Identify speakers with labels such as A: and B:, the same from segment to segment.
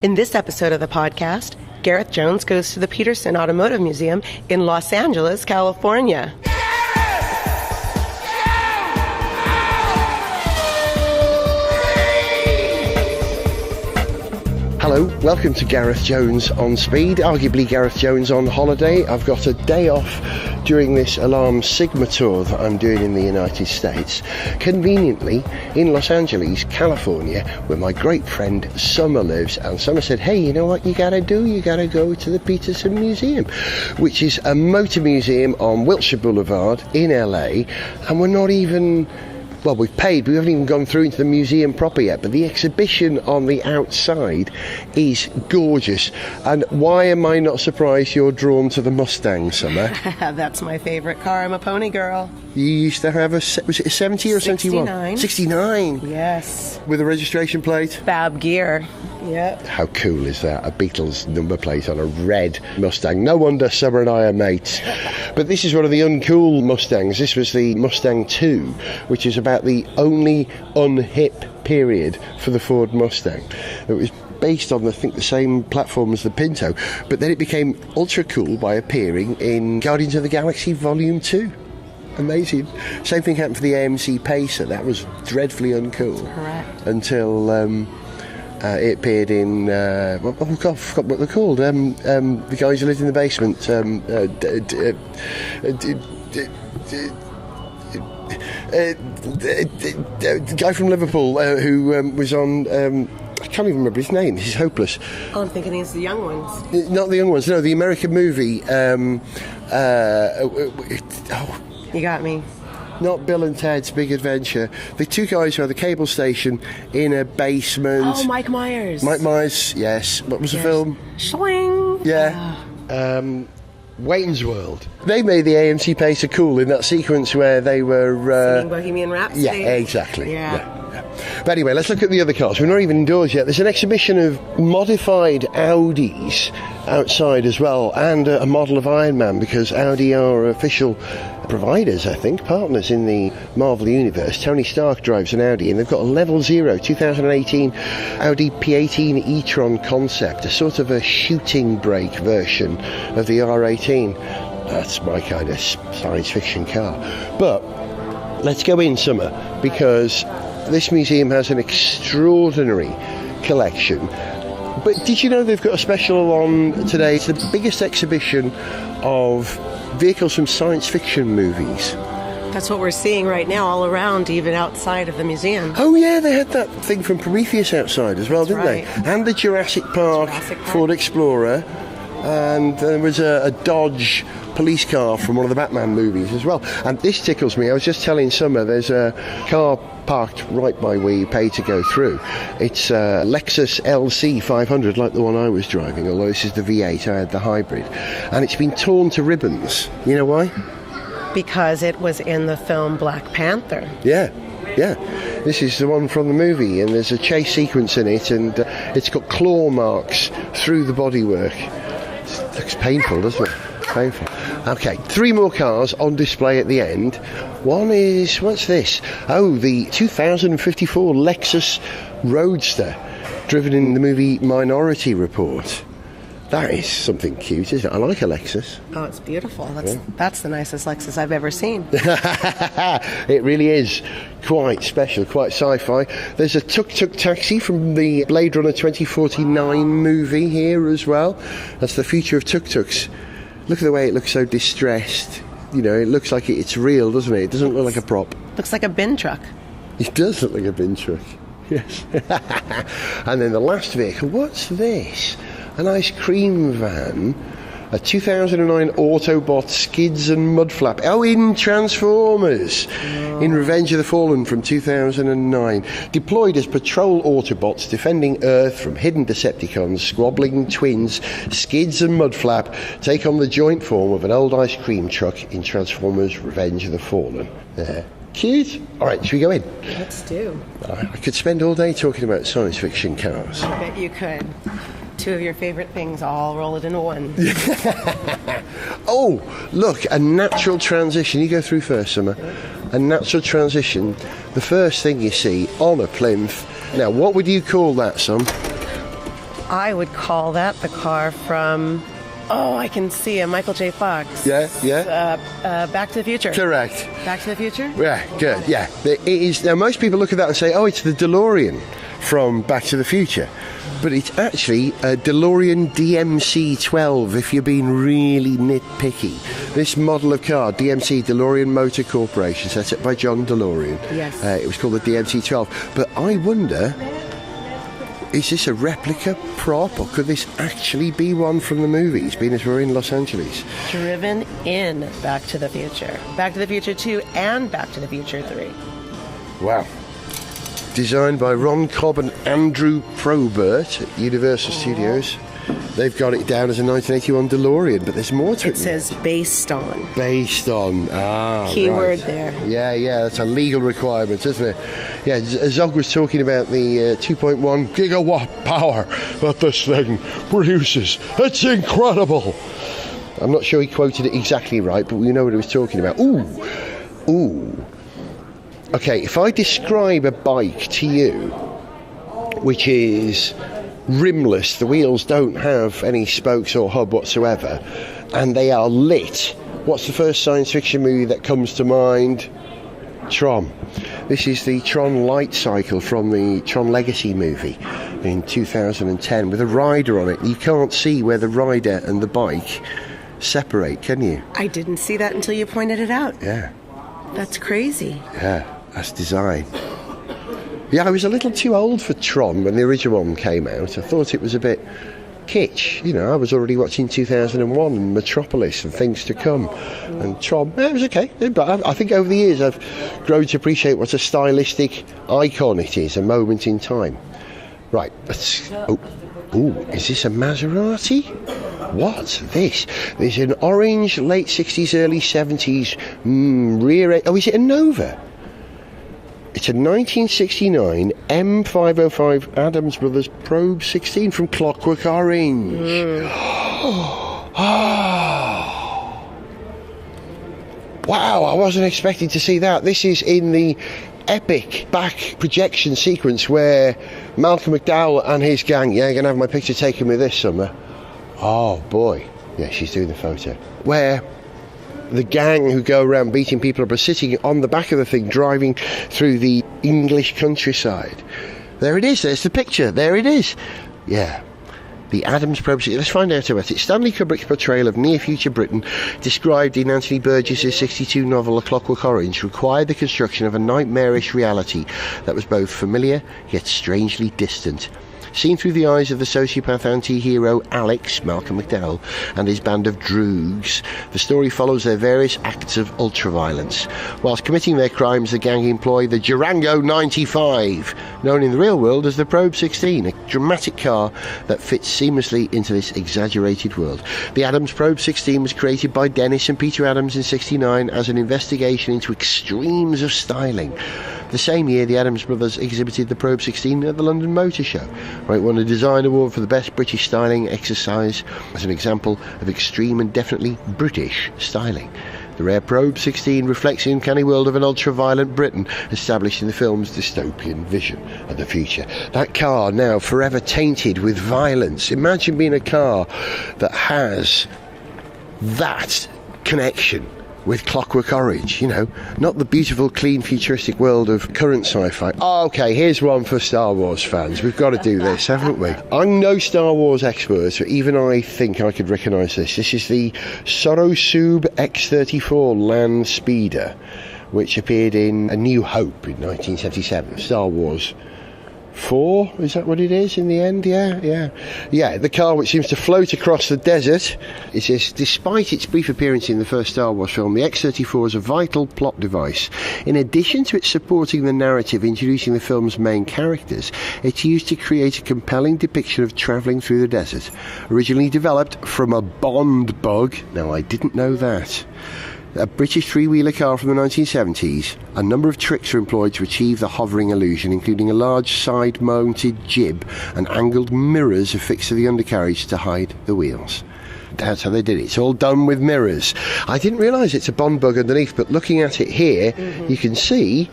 A: In this episode of the podcast, Gareth Jones goes to the Petersen Automotive Museum in Los Angeles, California.
B: Hello, welcome to Gareth Jones on Speed, arguably Gareth Jones on holiday. I've got a day off during this Alarm Sigma tour that I'm doing in the United States, conveniently in Los Angeles, California, where my great friend Summer lives. And Summer said, hey, you know what you gotta do? You gotta go to the Petersen Museum, which is a motor museum on Wilshire Boulevard in LA, and we're not even... Well, we've paid, but we haven't even gone through into the museum proper yet, but the exhibition on the outside is gorgeous. And why am I not surprised you're drawn to the Mustang, Summer?
A: That's my favorite car. I'm a pony girl.
B: You used to have was it a 70 or 71? 69.
A: Yes.
B: With a registration plate?
A: Fab gear. Yep.
B: How cool is that? A Beatles number plate on a red Mustang. No wonder Summer and I are mates. But this is one of the uncool Mustangs. This was the Mustang 2, which is about the only unhip period for the Ford Mustang. It was based on, I think, the same platform as the Pinto, but then it became ultra cool by appearing in Guardians of the Galaxy Volume 2. Amazing. Same thing happened for the AMC Pacer. That was dreadfully uncool.
A: Correct.
B: Until it appeared in oh God, I forgot what they're called. The guys who lived in the basement. The guy from Liverpool who was on. I can't even remember his name. This is hopeless.
A: Oh, I'm thinking it's the young ones.
B: Not the young ones. No, the American movie.
A: You got me.
B: Not Bill and Ted's Big Adventure. The two guys who had the cable station in a basement.
A: Oh, Mike Myers.
B: Mike Myers, yes. What was the film?
A: Swing.
B: Yeah. Wayne's World. They made the AMC Pacer cool in that sequence where they were...
A: Singing Bohemian Rhapsody.
B: Yeah, exactly.
A: Yeah.
B: But anyway, let's look at the other cars. We're not even indoors yet. There's an exhibition of modified Audis outside as well, and a model of Iron Man, because Audi are official providers, I think, partners in the Marvel Universe. Tony Stark drives an Audi, and they've got a Level 0 2018 Audi P18 e-tron concept, a sort of a shooting brake version of the R18. That's my kind of science fiction car. But let's go in, Summer, because this museum has an extraordinary collection. But did you know they've got a special on today? It's the biggest exhibition of vehicles from science fiction movies.
A: That's what we're seeing right now all around, even outside of the museum.
B: Oh yeah, they had that thing from Prometheus outside as well, didn't they? And the Jurassic Park Ford Explorer. And there was a Dodge police car from one of the Batman movies as well. And this tickles me. I was just telling Summer, there's a car parked right by where you pay to go through. It's a Lexus LC 500, like the one I was driving, although this is the V8, I had the hybrid. And it's been torn to ribbons. You know why?
A: Because it was in the film Black Panther.
B: Yeah. This is the one from the movie, and there's a chase sequence in it, and it's got claw marks through the bodywork. It looks painful, doesn't it? Painful. Okay, 3 more cars on display at the end. One is, what's this? Oh, the 2054 Lexus Roadster, driven in the movie Minority Report. That is something cute, isn't it? I like a Lexus.
A: Oh, it's beautiful. That's the nicest Lexus I've ever seen.
B: It really is quite special, quite sci-fi. There's a tuk-tuk taxi from the Blade Runner 2049 movie here as well. That's the future of tuk-tuks. Look at the way it looks so distressed. You know, it looks like it's real, doesn't it? It doesn't look like a prop.
A: Looks like a bin truck.
B: It does look like a bin truck, yes. And then the last vehicle, what's this? An ice cream van, a 2009 Autobot skids and mud flap. Oh, in Transformers, in Revenge of the Fallen from 2009. Deployed as patrol Autobots defending Earth from hidden Decepticons, squabbling twins, skids and mud flap take on the joint form of an old ice cream truck in Transformers Revenge of the Fallen. There. Cute. All right, should we go in?
A: Let's do.
B: I could spend all day talking about science fiction cars.
A: I bet you could. 2 of your favorite things, all roll it into one.
B: Oh, look, a natural transition. You go through first, Summer. A natural transition. The first thing you see on a plinth. Now, what would you call that, son?
A: I would call that the car from, I can see a Michael J. Fox.
B: Yeah.
A: Back to the Future.
B: Correct.
A: Back to the Future?
B: Yeah, good. Yeah. It is. Now, most people look at that and say, it's the DeLorean from Back to the Future. But it's actually a DeLorean DMC-12 if you're being really nitpicky. This model of car, DMC, DeLorean Motor Corporation, set up by John DeLorean.
A: Yes.
B: It was called the DMC-12. But I wonder, is this a replica prop, or could this actually be one from the movies, being as we're in Los Angeles?
A: Driven in Back to the Future. Back to the Future 2 and Back to the Future 3.
B: Wow. Designed by Ron Cobb and Andrew Probert at Universal Studios. They've got it down as a 1981 DeLorean, but there's more to it.
A: It says based on.
B: Based on.
A: Keyword
B: right.
A: there.
B: Yeah, that's a legal requirement, isn't it? Yeah, Zog was talking about the 2.1 gigawatt power that this thing produces. It's incredible. I'm not sure he quoted it exactly right, but we know what he was talking about. Ooh. Okay, if I describe a bike to you, which is rimless, the wheels don't have any spokes or hub whatsoever, and they are lit, what's the first science fiction movie that comes to mind? Tron. This is the Tron light cycle from the Tron Legacy movie in 2010 with a rider on it. You can't see where the rider and the bike separate, can you?
A: I didn't see that until you pointed it out.
B: Yeah.
A: That's crazy.
B: Yeah, that's design. Yeah, I was a little too old for Tron when the original one came out. I thought it was a bit kitsch. You know, I was already watching 2001 and Metropolis and Things to Come. And Tron, it was okay. But I think over the years I've grown to appreciate what a stylistic icon it is, a moment in time. Right, let's... is this a Maserati? What's this? There's an orange, late 60s, early 70s rear end... is it a Nova? It's a 1969 M505 Adams Brothers Probe 16 from Clockwork Orange. Wow, I wasn't expecting to see that. This is in the epic back projection sequence where Malcolm McDowell and his gang, going to have my picture taken with this summer. Oh boy. Yeah, she's doing the photo. Where the gang who go around beating people up are sitting on the back of the thing, driving through the English countryside. There it is, there's the picture, there it is. Yeah, the Adams Probe. Let's find out about it. Stanley Kubrick's portrayal of near-future Britain, described in Anthony Burgess's 1962 novel A Clockwork Orange, required the construction of a nightmarish reality that was both familiar yet strangely distant. Seen through the eyes of the sociopath anti-hero Alex, Malcolm McDowell, and his band of droogs, the story follows their various acts of ultraviolence. Whilst committing their crimes, the gang employ the Durango 95, known in the real world as the Probe 16, a dramatic car that fits seamlessly into this exaggerated world. The Adams Probe 16 was created by Dennis and Peter Adams in '69 as an investigation into extremes of styling. The same year, the Adams brothers exhibited the Probe 16 at the London Motor Show, where it won a design award for the best British styling exercise as an example of extreme and definitely British styling. The rare Probe 16 reflects the uncanny world of an ultra-violent Britain established in the film's dystopian vision of the future. That car now forever tainted with violence. Imagine being a car that has that connection with Clockwork Orange, not the beautiful, clean, futuristic world of current sci-fi. Okay, here's one for Star Wars fans. We've got to do this, haven't we? I'm no Star Wars expert, but even I think I could recognise this. This is the Sorosub X-34 Land Speeder, which appeared in A New Hope in 1977. Star Wars 4, is that what it is in the end? Yeah, the car which seems to float across the desert. It says, despite its brief appearance in the first Star Wars film, the X-34 is a vital plot device. In addition to its supporting the narrative, introducing the film's main characters, it's used to create a compelling depiction of travelling through the desert. Originally developed from a Bond bug, now I didn't know that, a British three-wheeler car from the 1970s, a number of tricks are employed to achieve the hovering illusion, including a large side-mounted jib and angled mirrors affixed to the undercarriage to hide the wheels. That's how they did it. It's all done with mirrors. I didn't realise it's a Bond bug underneath, but looking at it here, you can see,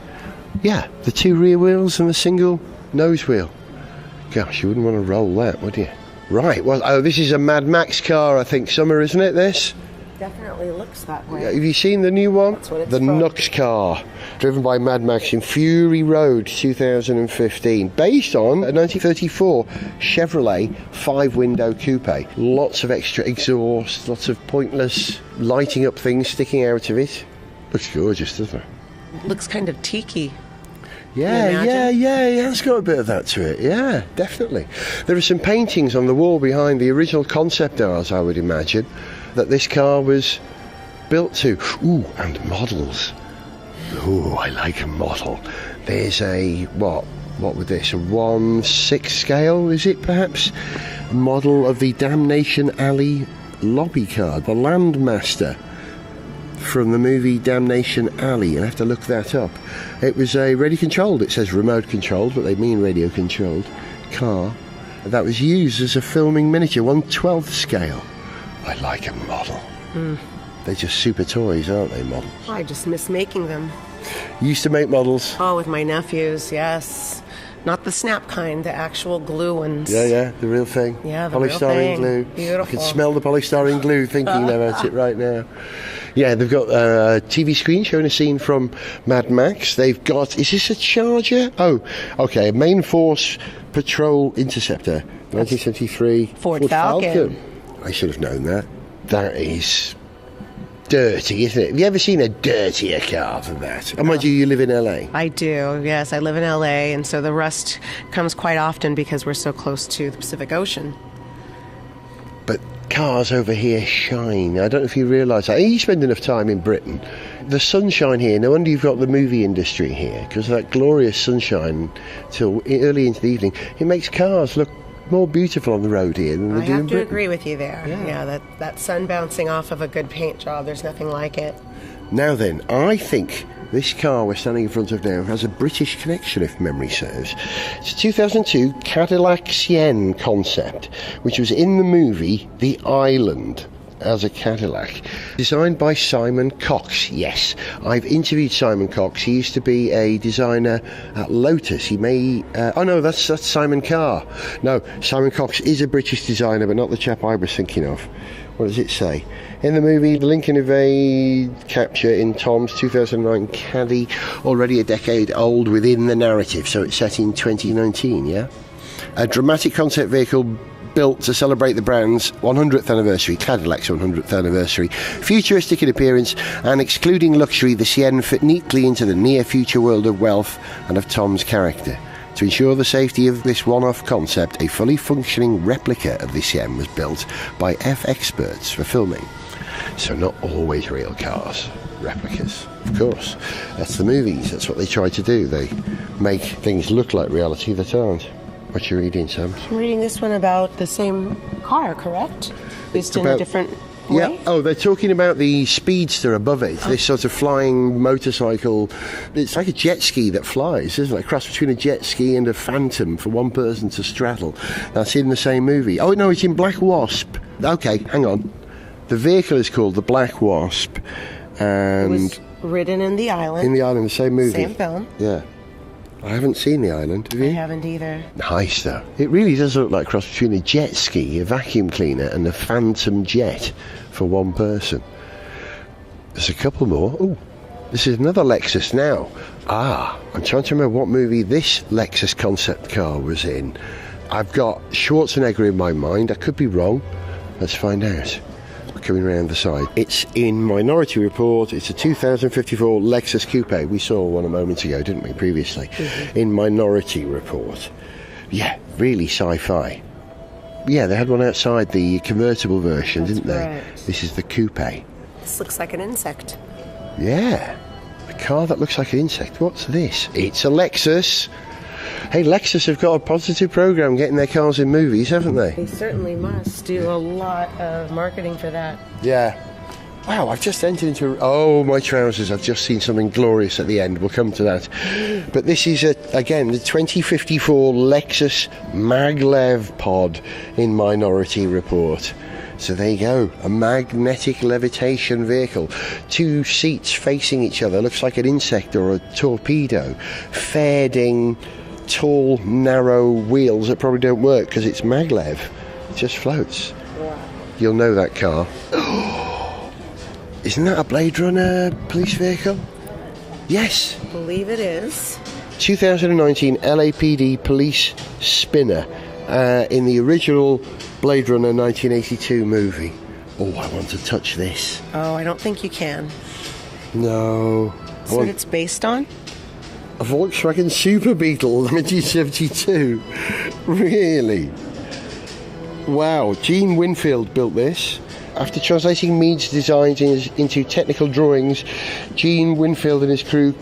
B: the two rear wheels and the single nose wheel. Gosh, you wouldn't want to roll that, would you? Right, well, this is a Mad Max car, I think, Summer, isn't it, this?
A: Definitely looks that way.
B: Have you seen the new one?
A: That's what it's
B: the
A: from.
B: Nux car, driven by Mad Max in Fury Road 2015, based on a 1934 Chevrolet 5-window coupe. Lots of extra exhaust, lots of pointless lighting up things sticking out of it. Looks gorgeous, doesn't it?
A: Looks kind of tiki.
B: Yeah, it's got a bit of that to it, yeah, definitely. There are some paintings on the wall behind the original concept art, I would imagine, that this car was built to. Ooh, and models. Ooh, I like a model. There's a, what would this, a 1/6 scale, is it perhaps? Model of the Damnation Alley lobby car, the Landmaster, from the movie Damnation Alley. I'll have to look that up. It was a radio controlled, it says remote controlled, but they mean radio controlled car that was used as a filming miniature, 1/12 scale. I like a model. They're just super toys, aren't they, models?
A: I just miss making them.
B: You used to make models?
A: Oh, with my nephews, yes. Not the snap kind, the actual glue ones.
B: Yeah, the real thing.
A: Yeah, the real
B: polystyrene
A: thing.
B: glue.
A: Beautiful.
B: I can smell the polystyrene glue thinking about it right now. Yeah, they've got a TV screen showing a scene from Mad Max. They've got, is this a Charger? Oh, okay, a Main Force Patrol Interceptor, 1973.
A: Ford Falcon.
B: I should have known that. That is dirty, isn't it? Have you ever seen a dirtier car than that? And mind you live in LA.
A: I do, yes. I live in LA, and so the rust comes quite often because we're so close to the Pacific Ocean.
B: But cars over here shine. I don't know if you realise that. You spend enough time in Britain. The sunshine here, no wonder you've got the movie industry here, because that glorious sunshine till early into the evening, it makes cars look more beautiful on the road here than they do in Britain.
A: I have to agree with you there. Yeah, that sun bouncing off of a good paint job, there's nothing like it.
B: Now then, I think this car we're standing in front of now has a British connection, if memory serves. It's a 2002 Cadillac Sienne concept, which was in the movie The Island as a Cadillac. Designed by Simon Cox, yes. I've interviewed Simon Cox. He used to be a designer at Lotus. He may... oh no, that's Simon Carr. No, Simon Cox is a British designer, but not the chap I was thinking of. What does it say? In the movie, the Lincoln Evade capture in Tom's 2009 Caddy, already a decade old within the narrative, so it's set in 2019, yeah? A dramatic concept vehicle built to celebrate the brand's 100th anniversary, Cadillac's 100th anniversary. Futuristic in appearance and excluding luxury, the Sienne fit neatly into the near-future world of wealth and of Tom's character. To ensure the safety of this one-off concept, a fully functioning replica of the Sienne was built by F-experts for filming. So not always real cars, replicas. Of course, that's the movies, that's what they try to do. They make things look like reality that aren't. What you reading, Sam?
A: I'm reading this one about the same car, correct? Just in a different way?
B: Yeah. Oh, they're talking about the Speedster above it. This sort of flying motorcycle. It's like a jet ski that flies, isn't it? A cross between a jet ski and a Phantom for one person to straddle. That's in the same movie. Oh, no, it's in Black Wasp. Okay, hang on. The vehicle is called the Black Wasp. And
A: it was ridden in The Island.
B: In The Island, the same movie.
A: Same film.
B: Yeah. I haven't seen The Island, have you?
A: I haven't either.
B: Nice, though. It really does look like a cross between a jet ski, a vacuum cleaner, and a Phantom jet for one person. There's a couple more. Oh, this is another Lexus now. I'm trying to remember what movie this Lexus concept car was in. I've got Schwarzenegger in my mind. I could be wrong. Let's find out. Coming around the side. It's in Minority Report. It's a 2054 Lexus Coupe. We saw one a moment ago, didn't we, previously? Mm-hmm. In Minority Report. Yeah, really sci-fi. Yeah, they had one outside, the convertible version, didn't they? This is the coupe.
A: This looks like an insect.
B: Yeah, a car that looks like an insect. What's this? It's a Lexus. Hey, Lexus have got a positive program getting their cars in movies, haven't they?
A: They certainly must do a lot of marketing for that.
B: Yeah. Wow, I've just entered into... Oh, my trousers. I've just seen something glorious at the end. We'll come to that. But this is, again, the 2054 Lexus Maglev pod in Minority Report. So there you go. A magnetic levitation vehicle. 2 seats facing each other. Looks like an insect or a torpedo. Fair-ding... tall, narrow wheels that probably don't work because it's maglev. just floats.
A: Wow.
B: You'll know that car. Isn't that a Blade Runner police vehicle? Yes.
A: I believe it is.
B: 2019 LAPD police spinner in the original Blade Runner 1982 movie. Oh, I want to touch this.
A: Oh, I don't think you can.
B: No.
A: Is that what it's based on?
B: A Volkswagen Super Beetle 1972. Really? Wow. Gene Winfield built this. After translating Meade's designs into technical drawings, Gene Winfield and his crew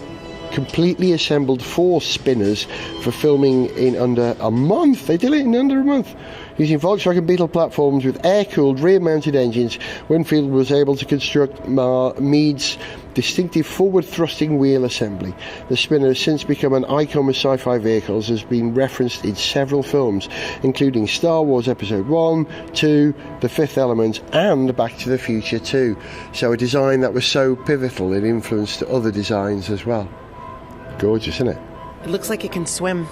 B: completely assembled 4 spinners for filming in under a month. They did it in under a month. Using Volkswagen Beetle platforms with air-cooled rear-mounted engines, Winfield was able to construct Meade's distinctive forward-thrusting wheel assembly. The spinner has since become an icon of sci-fi vehicles, has been referenced in several films, including Star Wars Episode 1, 2, The Fifth Element, and Back to the Future 2. So a design that was so pivotal, it influenced other designs as well. Gorgeous, isn't it?
A: It looks like it can swim.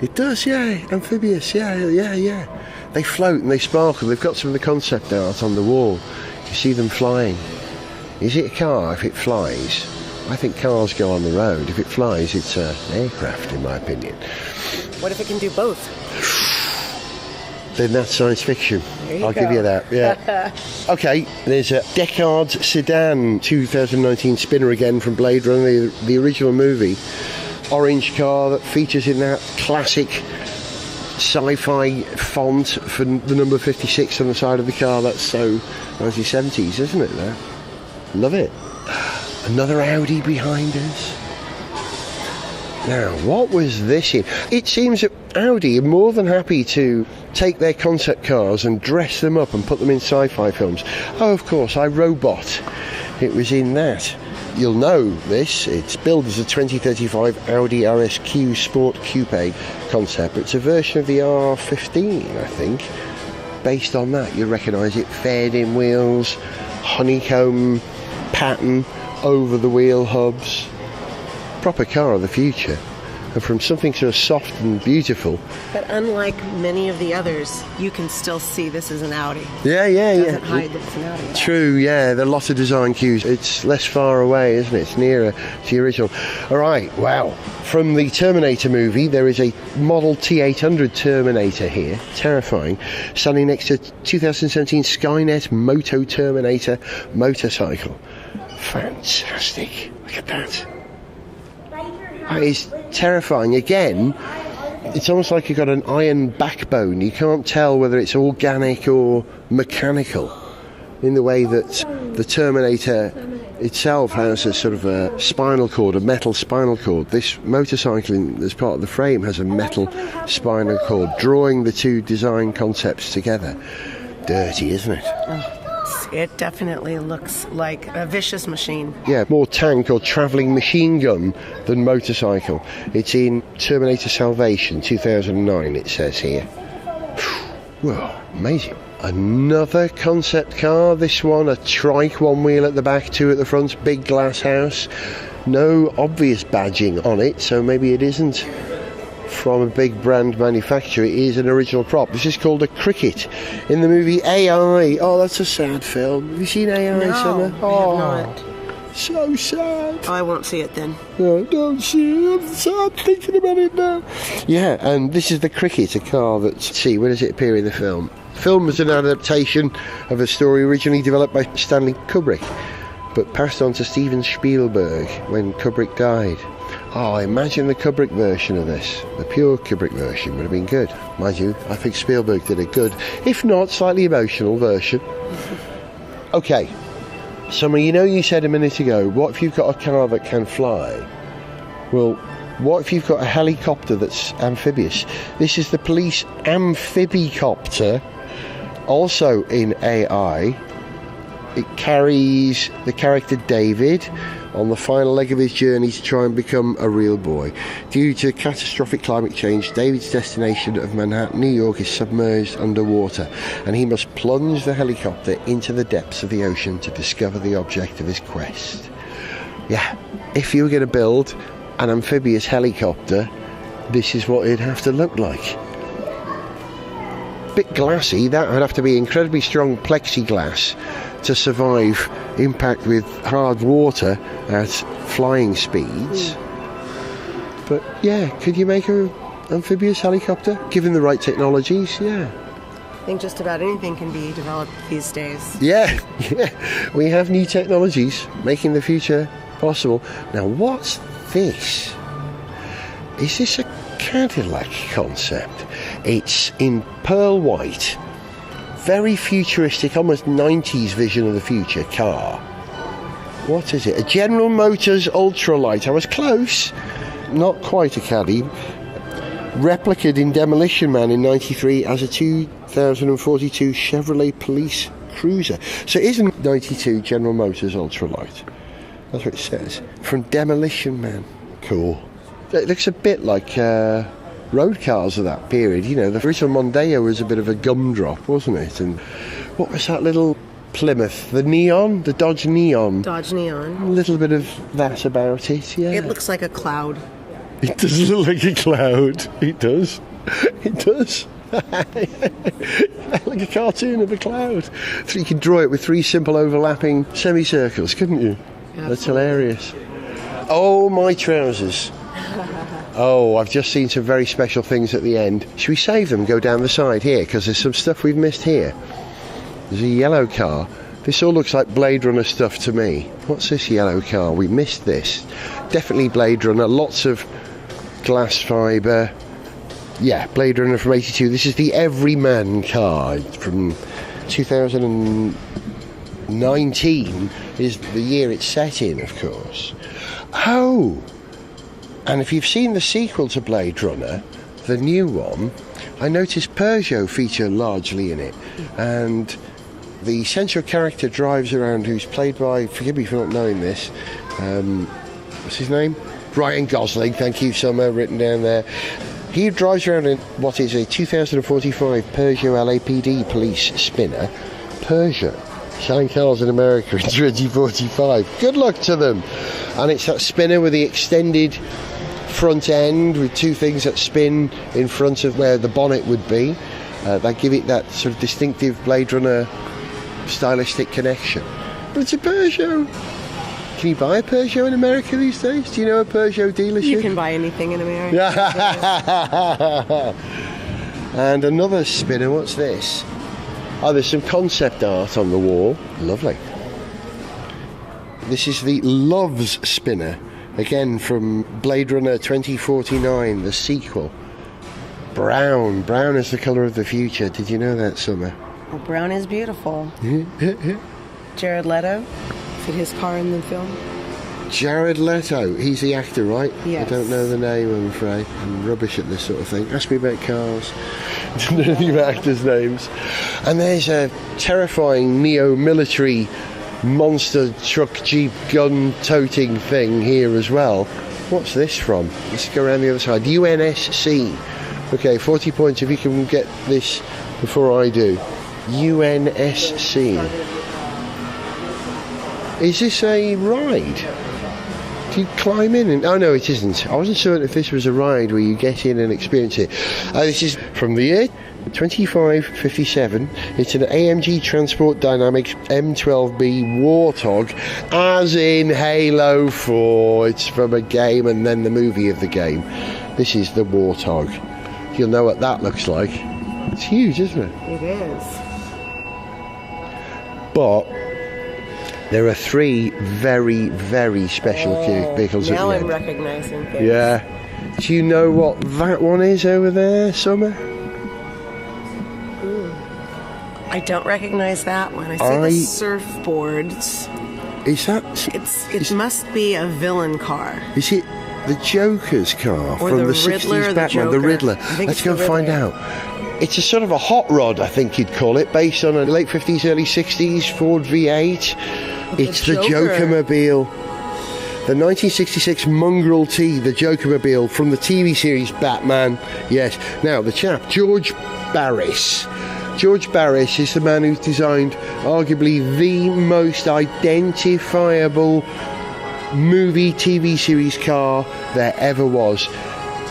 B: It does, yeah. Amphibious, yeah. They float and they sparkle. They've got some of the concept art on the wall. You see them flying. Is it a car if it flies? I think cars go on the road. If it flies, it's an aircraft, in my opinion.
A: What if it can do both?
B: Then that's science fiction. I'll give you that, yeah. Okay, there's a Deckard sedan 2019 spinner again from Blade Runner, the original movie. Orange car that features in that classic sci-fi font for the number 56 on the side of the car. That's so 1970s, isn't it, there? Love it. Another Audi behind us. Now, what was this in? It seems that Audi are more than happy to take their concept cars and dress them up and put them in sci-fi films. Oh, of course, iRobot. It was in that. You'll know this. It's billed as a 2035 Audi RSQ Sport Coupe concept, but it's a version of the R15, I think. Based on that, you'll recognise it. Fared-in wheels, honeycomb pattern over the wheel hubs. Proper car of the future. And from something so soft and beautiful.
A: But unlike many of the others, you can still see this is an Audi.
B: Yeah.
A: It doesn't hide that it's an Audi.
B: True, yeah. There are lots of design cues. It's less far away, isn't it? It's nearer to the original. All right, wow. From the Terminator movie, there is a Model T800 Terminator here. Terrifying. Standing next to 2017 Skynet Moto Terminator motorcycle. Fantastic. Look at that. That is terrifying. Again, it's almost like you've got an iron backbone. You can't tell whether it's organic or mechanical in the way that the Terminator itself has a sort of a spinal cord, a metal spinal cord. This motorcycle, as part of the frame, has a metal spinal cord, drawing the two design concepts together. Dirty, isn't it?
A: Oh. It definitely looks like a vicious machine.
B: Yeah, more tank or travelling machine gun than motorcycle. It's in Terminator Salvation 2009, it says here. Whoa, amazing. Another concept car, this one, a trike, one wheel at the back, two at the front, big glass house. No obvious badging on it, so maybe it isn't from a big brand manufacturer. It is an original prop. This is called a Cricket in the movie AI. Oh, that's a sad film. Have you seen AI,
A: no,
B: Summer?
A: Oh, I have not.
B: So sad.
A: Oh, I won't see it then.
B: No, don't see it. I'm sad thinking about it now. Yeah, and this is the Cricket, a car that, see, when does it appear in the film? The film was an adaptation of a story originally developed by Stanley Kubrick, but passed on to Steven Spielberg when Kubrick died. Oh, imagine the Kubrick version of this. The pure Kubrick version would have been good. Mind you, I think Spielberg did a good, if not slightly emotional version. Okay, Summer, you know you said a minute ago, what if you've got a car that can fly? Well, what if you've got a helicopter that's amphibious? This is the police amphibicopter, also in AI. It carries the character David on the final leg of his journey to try and become a real boy. Due to catastrophic climate change, David's destination of Manhattan, New York is submerged underwater, and he must plunge the helicopter into the depths of the ocean to discover the object of his quest. Yeah, if you were going to build an amphibious helicopter, this is what it'd have to look like. bit glassy. That would have to be incredibly strong plexiglass to survive impact with hard water at flying speeds. But yeah, could you make an amphibious helicopter given the right technologies? Yeah.
A: I think just about anything can be developed these days.
B: Yeah, we have new technologies making the future possible. Now, what's this? Is this a Cadillac concept? It's in pearl white, very futuristic, almost 90s vision of the future car. What is it? A General Motors ultralight. I was close. Not quite a Caddy. Replicated in Demolition Man in 93 as a 2042 Chevrolet Police Cruiser. So it is a 92 General Motors ultralight. That's what it says. From Demolition Man. Cool. It looks a bit like road cars of that period. You know, the original Mondeo was a bit of a gumdrop, wasn't it? And what was that little Plymouth? The Neon? The Dodge Neon?
A: Dodge Neon.
B: A little bit of that about it, yeah.
A: It looks like a cloud.
B: It does look like a cloud. It does. It does. Like a cartoon of a cloud. So you could draw it with 3 simple overlapping semicircles, couldn't you? Absolutely. That's hilarious. Oh, my trousers. Oh, I've just seen some very special things at the end. Should we save them and go down the side here? Because there's some stuff we've missed here. There's a yellow car. This all looks like Blade Runner stuff to me. What's this yellow car? We missed this. Definitely Blade Runner. Lots of glass fibre. Yeah, Blade Runner from 82. This is the Everyman car from 2019 is the year it's set in, of course. Oh! And if you've seen the sequel to Blade Runner, the new one, I noticed Peugeot feature largely in it. And the central character drives around, who's played by, forgive me for not knowing this, what's his name? Ryan Gosling, thank you, Summer, written down there. He drives around in what is a 2045 Peugeot LAPD police spinner. Peugeot, selling cars in America in 2045. Good luck to them. And it's that spinner with the extended front end with 2 things that spin in front of where the bonnet would be. That give it that sort of distinctive Blade Runner stylistic connection. But it's a Peugeot. Can you buy a Peugeot in America these days? Do you know a Peugeot dealership?
A: You can buy anything in America.
B: And another spinner, what's this? Oh, there's some concept art on the wall. Lovely. This is the Loves spinner, again from Blade Runner 2049, the sequel. Brown. Brown is the colour of the future. Did you know that, Summer?
A: Well, brown is beautiful. Jared Leto. Is it his car in the film?
B: Jared Leto. He's the actor, right?
A: Yes.
B: I don't know the name, I'm afraid. I'm rubbish at this sort of thing. Ask me about cars. Don't know anything about actors' names. And there's a terrifying neo-military monster truck jeep gun toting thing here as well. What's this from? Let's go around the other side. UNSC. Okay, 40 points if you can get this before I do. UNSC. Is this a ride? Do you climb in? And, oh no, it isn't. I wasn't certain if this was a ride where you get in and experience it. This is from the year 2557. It's an AMG Transport Dynamics M12B Warthog, as in Halo 4. It's from a game and then the movie of the game. This is the Warthog. You'll know what that looks like. It's huge, isn't it?
A: It is.
B: But there are 3 very, very special vehicles at the end.
A: Now I'm recognising things.
B: Yeah. Do you know what that one is over there, Summer?
A: I don't recognise that one. I see the surfboards.
B: Is that...
A: It must be a villain car.
B: Is it the Joker's car
A: or
B: from the
A: Riddler
B: 60s Batman? The Riddler. Let's go and find out. It's a sort of a hot rod, I think you'd call it, based on a late 50s, early 60s Ford V8. It's the Joker-mobile. The 1966 Mongrel T, the Joker-mobile from the TV series Batman. Yes. Now, the chap, George Barris. George Barris is the man who's designed arguably the most identifiable movie TV series car there ever was.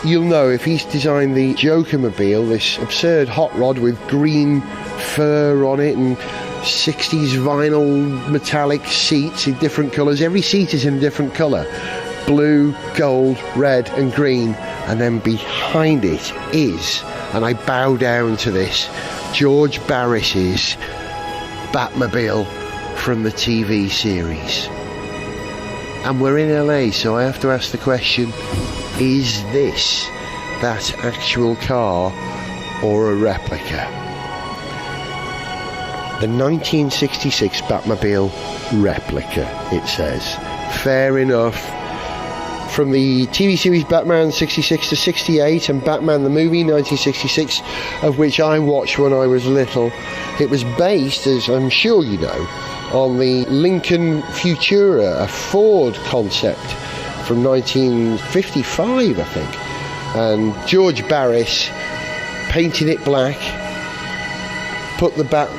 B: you'll know if he's designed the Joker-mobile, this absurd hot rod with green fur on it and 60s vinyl metallic seats in different colours. Every seat is in a different colour. Blue, gold, red and green. And then behind it is, and I bow down to this, George Barris's Batmobile from the TV series. And we're in LA, so I have to ask the question, is this that actual car or a replica? The 1966 Batmobile replica, it says. Fair enough. From the TV series Batman 66 to 68 and Batman the movie 1966, of which I watched when I was little, it was based, as I'm sure you know, on the Lincoln Futura, a Ford concept from 1955, I think. And George Barris painted it black, put the Bat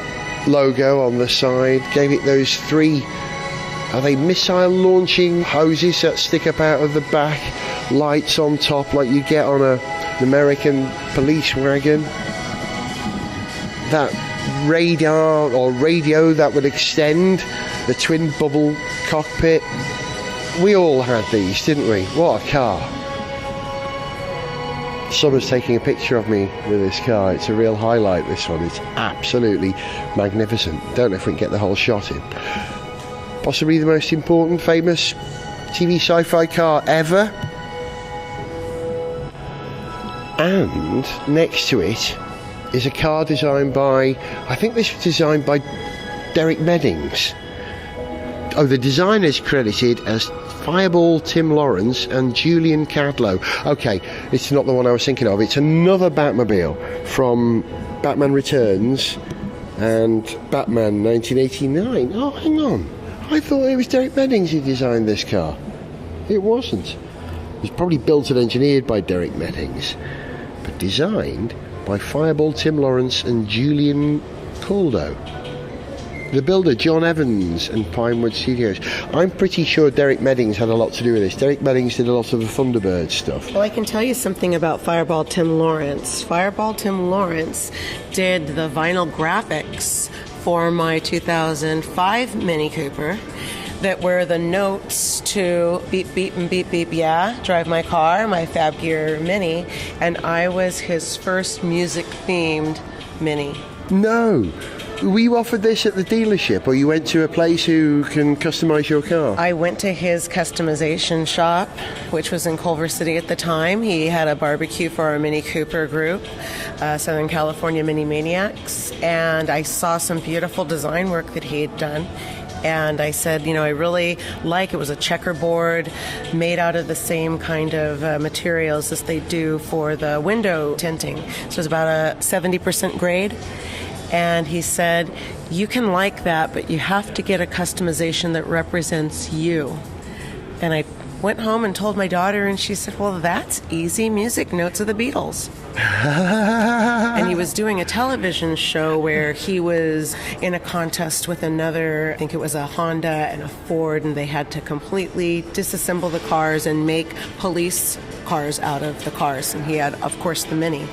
B: logo on the side, gave it those three, are they missile launching hoses that stick up out of the back, lights on top like you get on an American police wagon, that radar or radio that would extend, the twin bubble cockpit. We all had these, didn't we? What a car. Someone's taking a picture of me with this car. It's a real highlight, this one. It's absolutely magnificent. Don't know if we can get the whole shot in. Possibly the most important, famous TV sci-fi car ever. And next to it is a car designed by, I think this was designed by Derek Meddings. Oh, the designer's credited as Fireball Tim Lawrence and Julian Cadlow. Okay, it's not the one I was thinking of. It's another Batmobile from Batman Returns and Batman 1989. Oh, hang on. I thought it was Derek Meddings who designed this car. It wasn't. It was probably built and engineered by Derek Meddings, but designed by Fireball Tim Lawrence and Julian Caldo. The builder, John Evans and Pinewood Studios. I'm pretty sure Derek Meddings had a lot to do with this. Derek Meddings did a lot of the Thunderbird stuff.
A: Well, I can tell you something about Fireball Tim Lawrence. Fireball Tim Lawrence did the vinyl graphics for my 2005 Mini Cooper that were the notes to Beep Beep and Beep Beep Yeah, Drive My Car, my Fab Gear Mini, and I was his first music-themed Mini.
B: No! Were you offered this at the dealership, or you went to a place who can customise your car?
A: I went to his customization shop, which was in Culver City at the time. He had a barbecue for our Mini Cooper group, Southern California Mini Maniacs, and I saw some beautiful design work that he had done. And I said, you know, I really like, it was a checkerboard made out of the same kind of materials as they do for the window tinting. So it was about a 70% grade. And he said, you can like that, but you have to get a customization that represents you. And I went home and told my daughter, and she said, well, that's easy. Music notes of the Beatles. And he was doing a television show where he was in a contest with another, I think it was a Honda and a Ford, and they had to completely disassemble the cars and make police cars out of the cars. And he had, of course, the Mini.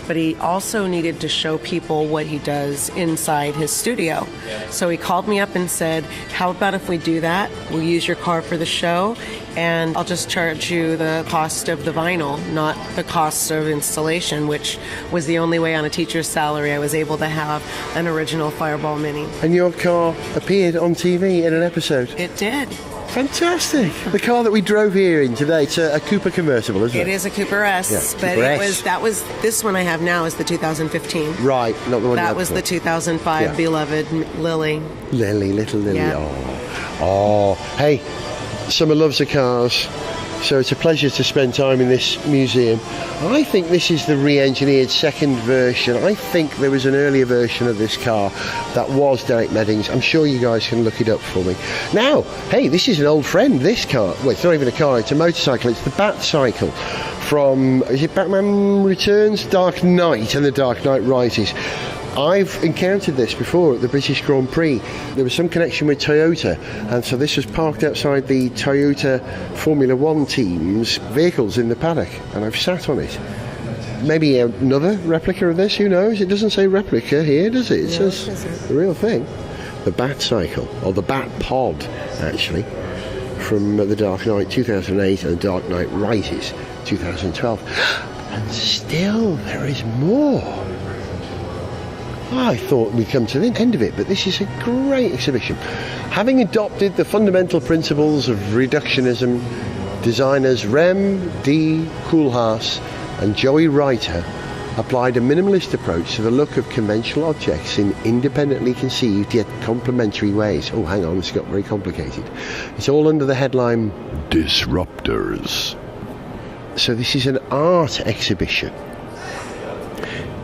A: But he also needed to show people what he does inside his studio. So he called me up and said, how about if we do that? We'll use your car for the show, and I'll just charge you the cost of the vinyl, not the cost of installation, which was the only way on a teacher's salary I was able to have an original Fireball Mini.
B: And your car appeared on TV in an episode?
A: It did.
B: Fantastic. The car that we drove here in today, it's a Cooper convertible, isn't it?
A: It is a Cooper S,
B: yeah,
A: but
B: Cooper S.
A: This one I have now is the 2015.
B: Right, not the one
A: that was the 2005 beloved Lily.
B: Little Lily.
A: Yeah.
B: Oh, hey, Summer loves the cars, so it's a pleasure to spend time in this museum. I think this is the re-engineered second version. I think there was an earlier version of this car that was Derek Meddings. I'm sure you guys can look it up for me. Now, hey, this is an old friend, this car. Well, it's not even a car, it's a motorcycle. It's the Bat Cycle from, is it Batman Returns? Dark Knight and The Dark Knight Rises. I've encountered this before at the British Grand Prix. There was some connection with Toyota, and so this was parked outside the Toyota Formula One team's vehicles in the paddock, and I've sat on it. Maybe another replica of this, who knows? It doesn't say replica here, does it? It says the real thing. The Bat Cycle, or the Bat Pod, actually, from The Dark Knight 2008 and The Dark Knight Rises 2012. And still there is more. I thought we'd come to the end of it, but this is a great exhibition. Having adopted the fundamental principles of reductionism, designers Rem D. Koolhaas and Joey Reiter applied a minimalist approach to the look of conventional objects in independently conceived yet complementary ways. Oh, hang on, it's got very complicated. It's all under the headline Disruptors. So this is an art exhibition,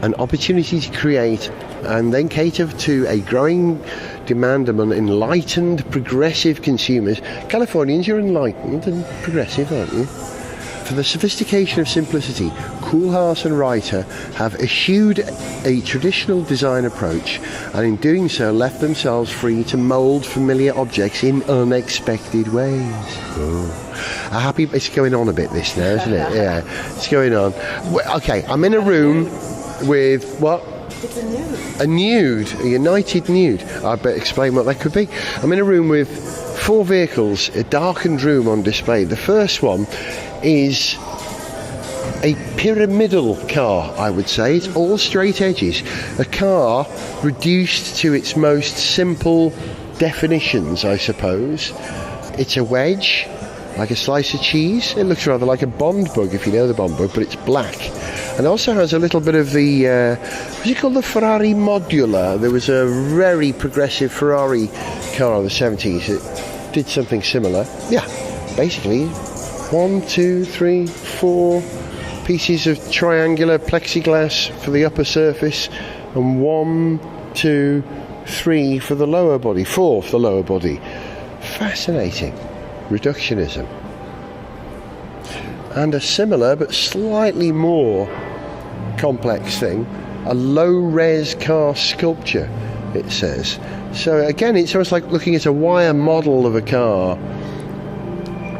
B: an opportunity to create and then cater to a growing demand among enlightened, progressive consumers. Californians, you're enlightened and progressive, aren't you? For the sophistication of simplicity, Koolhaas and Reiter have eschewed a traditional design approach, and in doing so left themselves free to mould familiar objects in unexpected ways. It's going on a bit, this now, isn't it? Yeah, it's going on. Okay, I'm in a room with what?
A: It's a nude.
B: A nude, a United nude. I better explain what that could be. I'm in a room with 4 vehicles, a darkened room on display. The first one is a pyramidal car, I would say. It's all straight edges. A car reduced to its most simple definitions, I suppose. It's a wedge, like a slice of cheese. It looks rather like a Bond bug, if you know the Bond bug, but it's black. And also has a little bit of the, what's it called, the Ferrari Modular. There was a very progressive Ferrari car in the 70s that did something similar. Yeah, basically 1, 2, 3, 4 pieces of triangular plexiglass for the upper surface, and 1, 2, 3 for the lower body, 4 for the lower body. Fascinating. Reductionism. And a similar but slightly more complex thing, a low-res car sculpture, it says. So again, it's almost like looking at a wire model of a car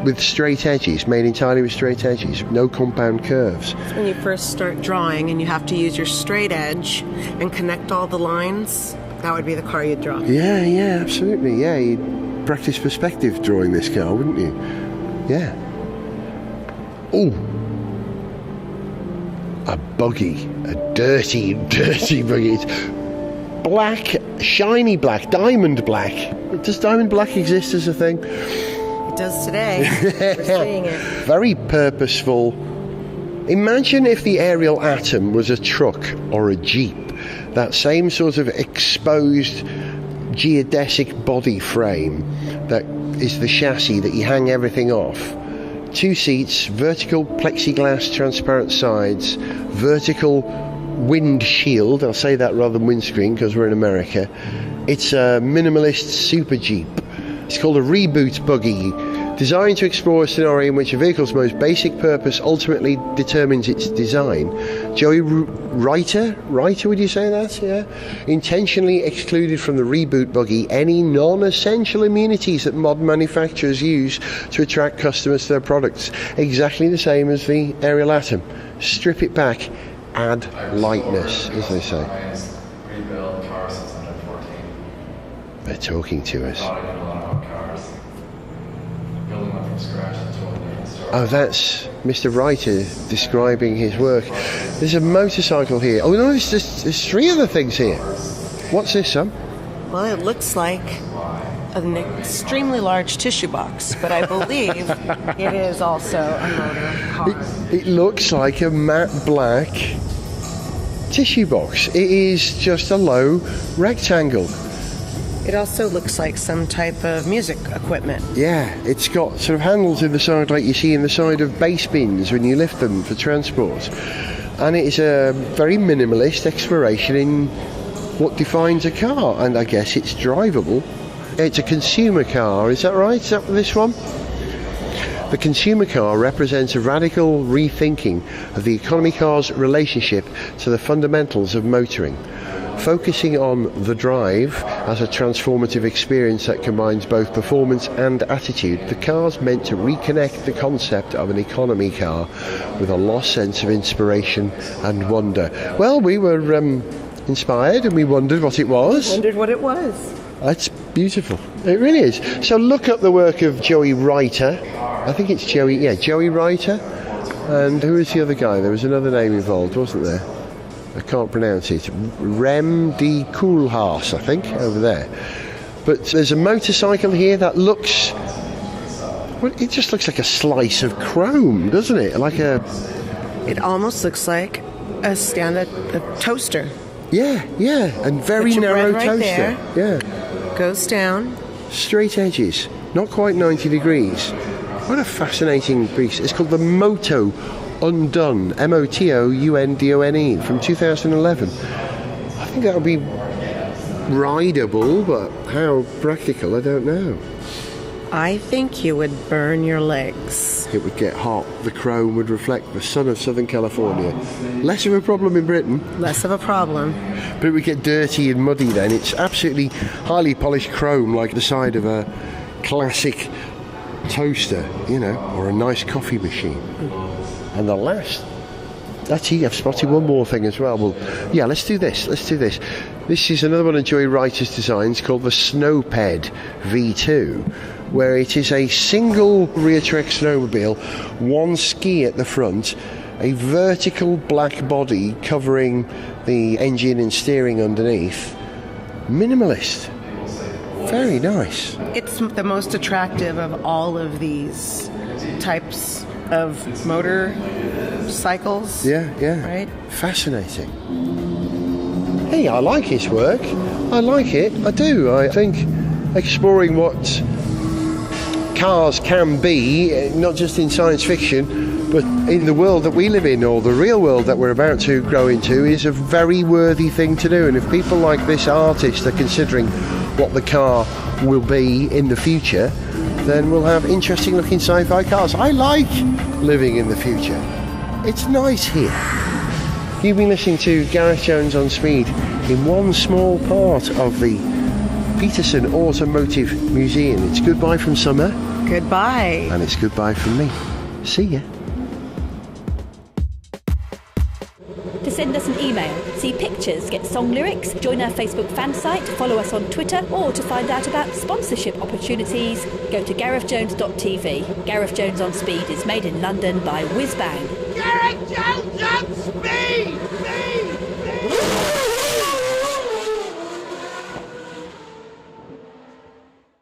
B: with straight edges, made entirely with straight edges, no compound curves.
A: It's when you first start drawing and you have to use your straight edge and connect all the lines, that would be the car you'd draw.
B: Yeah, absolutely. Yeah, you'd practice perspective drawing this car, wouldn't you? Yeah. Oh, a buggy, a dirty buggy. It's black, shiny black, diamond black. Does diamond black exist as a thing?
A: It does today. We're seeing it.
B: Very purposeful. Imagine if the Ariel Atom was a truck or a Jeep. That same sort of exposed geodesic body frame that is the chassis that you hang everything off. 2 seats, vertical plexiglass transparent sides, vertical windshield. I'll say that rather than windscreen because we're in America. It's a minimalist super Jeep. It's called a reboot buggy, designed to explore a scenario in which a vehicle's most basic purpose ultimately determines its design. Joey Reiter, would you say that? Yeah. Intentionally excluded from the reboot buggy any non-essential amenities that modern manufacturers use to attract customers to their products. Exactly the same as the Ariel Atom. Strip it back, add lightness, as they say. They're talking to us. Oh, that's Mr. Reiter describing his work. There's a motorcycle here. Oh no, there's 3 other things here. What's this, son?
A: Well, it looks like an extremely large tissue box, but I believe it is also a motor car.
B: It looks like a matte black tissue box. It is just a low rectangle.
A: It also looks like some type of music equipment.
B: Yeah, it's got sort of handles in the side like you see in the side of bass bins when you lift them for transport. And it is a very minimalist exploration in what defines a car, and I guess it's drivable. It's a consumer car, is that right? Is that this one? The consumer car represents a radical rethinking of the economy car's relationship to the fundamentals of motoring. focusing on the drive as a transformative experience that combines both performance and attitude. The car's meant to reconnect the concept of an economy car with a lost sense of inspiration and wonder. Well, we were inspired and we wondered what it was. That's beautiful. It really is. So look up the work of Joey Reiter. I think it's Joey Reiter. And who is the other guy? There was another name involved, wasn't there? I can't pronounce it. Rem de Koolhaas, I think, over there. But there's a motorcycle here that looks... Well, it just looks like a slice of chrome, doesn't it?
A: It almost looks like a toaster.
B: Yeah, and very narrow
A: right
B: toaster.
A: There.
B: Yeah.
A: Goes down.
B: Straight edges, not quite 90 degrees. What a fascinating piece. It's called the Moto Undone, Motoundone, from 2011. I think that would be rideable, but how practical, I don't know.
A: I think you would burn your legs.
B: It would get hot. The chrome would reflect the sun of Southern California. Less of a problem in Britain.
A: Less of a problem.
B: But it would get dirty and muddy then. It's absolutely highly polished chrome, like the side of a classic toaster, or a nice coffee machine. And the last... Actually, I've spotted one more thing as well. Well, yeah, let's do this. This is another one of Joey Reiter's designs called the Snowped V2, where it is a single rear trek snowmobile, one ski at the front, a vertical black body covering the engine and steering underneath. Minimalist. Very nice.
A: It's the most attractive of all of these types of motorcycles.
B: Yeah.
A: Right?
B: Fascinating. Hey, I like his work. I like it. I do. I think exploring what cars can be, not just in science fiction, but in the world that we live in, or the real world that we're about to grow into, is a very worthy thing to do. And if people like this artist are considering what the car will be in the future, then we'll have interesting looking sci-fi cars. I like living in the future. It's nice here. You've been listening to Gareth Jones on Speed in one small part of the Petersen Automotive Museum. It's goodbye from summer.
A: Goodbye.
B: And it's goodbye from me. See ya.
C: To send us an email, see pictures, get song lyrics, join our Facebook fan site, follow us on Twitter, or to find out about sponsorship opportunities, go to garethjones.tv. Gareth Jones on Speed is made in London by Whiz Bang.
D: Gareth Jones on Speed!